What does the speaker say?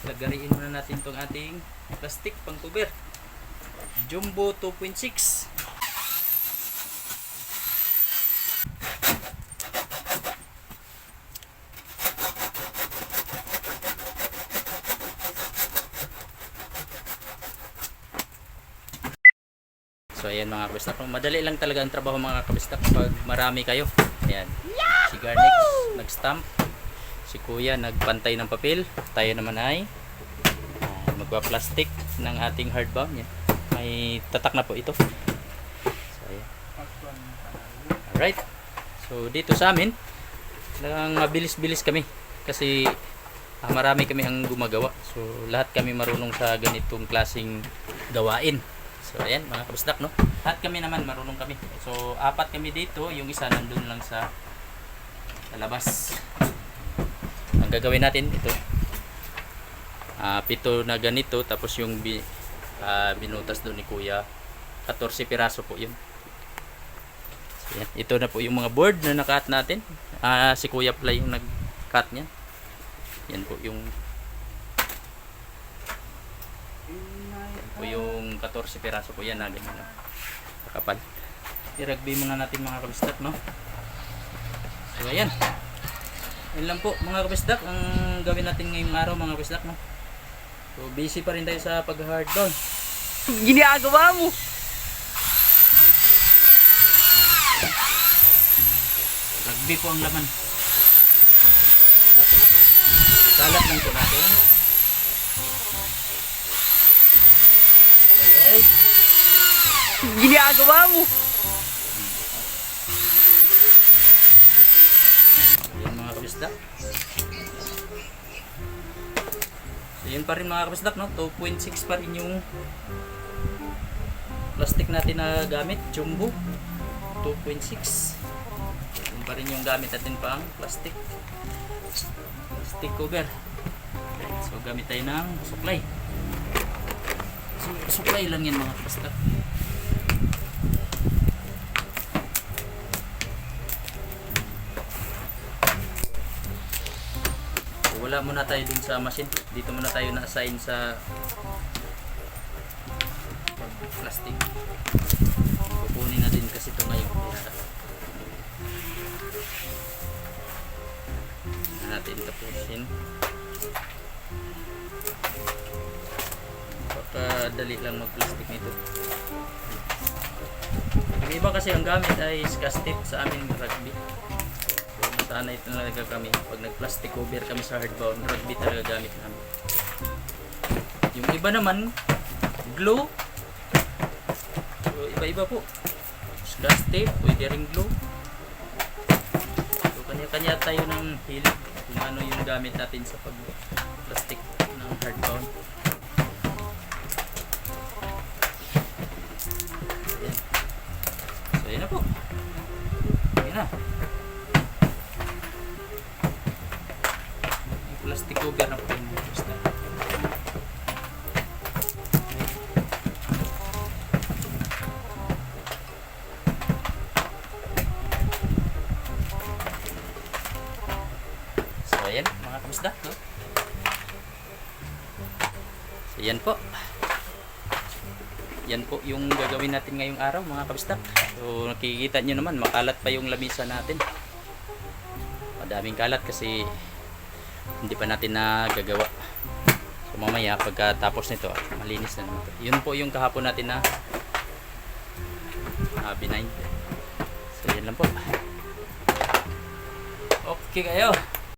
lagariin muna natin tong ating plastic pang cover. Jumbo 2.6. So ayan mga kabistak, madali lang talaga ang trabaho mga kabistak pag marami kayo. Ayan, si Garnix nag-stamp, si Kuya nagpantay ng papel, tayo naman ay magpa-plastic ng ating hardbound. Yan, may tatak na po ito. So ayan. Alright, so dito sa amin talagang mabilis-bilis kami kasi marami kami ang gumagawa. So lahat kami marunong sa ganitong klaseng gawain. So ayan mga kabistak, no? Lahat kami naman marunong kami. So apat kami dito, yung isa nandun lang sa labas. Ang gagawin natin ito, 7 na ganito, tapos yung binutas doon ni Kuya 14 piraso po yun. So, yan. Ito na po yung mga board na nakat natin. Si Kuya pala yung nag-cut niya. Yan po yung yung 14 piraso po yan na ganyan na kapal. I-rugby muna natin mga kabistak, no? So ayan, yun lang po mga kabistak ang gawin natin ngayong araw mga kabistak, no? So busy pa rin tayo sa pag-hardbound. Ginagawa mo! Rugby po ang laman. Tapos kalat lang po natin. Okay. Ginagawa mo! Ayan mga kabisdak. So yun pa rin mga kabisdak, no? 2.6 pa rin yung plastic natin na gamit, jumbo 2.6. Yun pa rin yung gamit natin pang plastic cover. Okay, so gamit tayo ng supply. So supply lang yan mga kabisdak. Wala muna tayo dun sa machine. Dito muna tayo na-assign sa plastic. Kukunin na din kasi ito ngayon. Kaya natin tapusin. Baka dali lang mag-plastic nito. Yung iba kasi ang gamit ay scotch tape sa aming rugby. Sana ito talaga kami pag nag-plastic cover kami sa hardbound, rugby talaga gamit namin. Yung iba naman glue. So iba-iba po. Scotch tape, pwede ring glue. So kanya-kanya tayo ng hilig kung ano yung gamit natin sa pag-plastic ng hardbound. Ayan. So yun na po. Yun na. Plastic cover na po yung basta. So ayan mga kabisda, no? So yan po. Yan po yung gagawin natin ngayong araw mga kabisda. So nakikita nyo naman makalat pa yung lamisa natin. Madaming kalat kasi hindi pa natin nagagawa. So mamaya pagkatapos nito malinis na naman. Yun po yung kahapon natin na B9. So yan lang po. Okay kayo.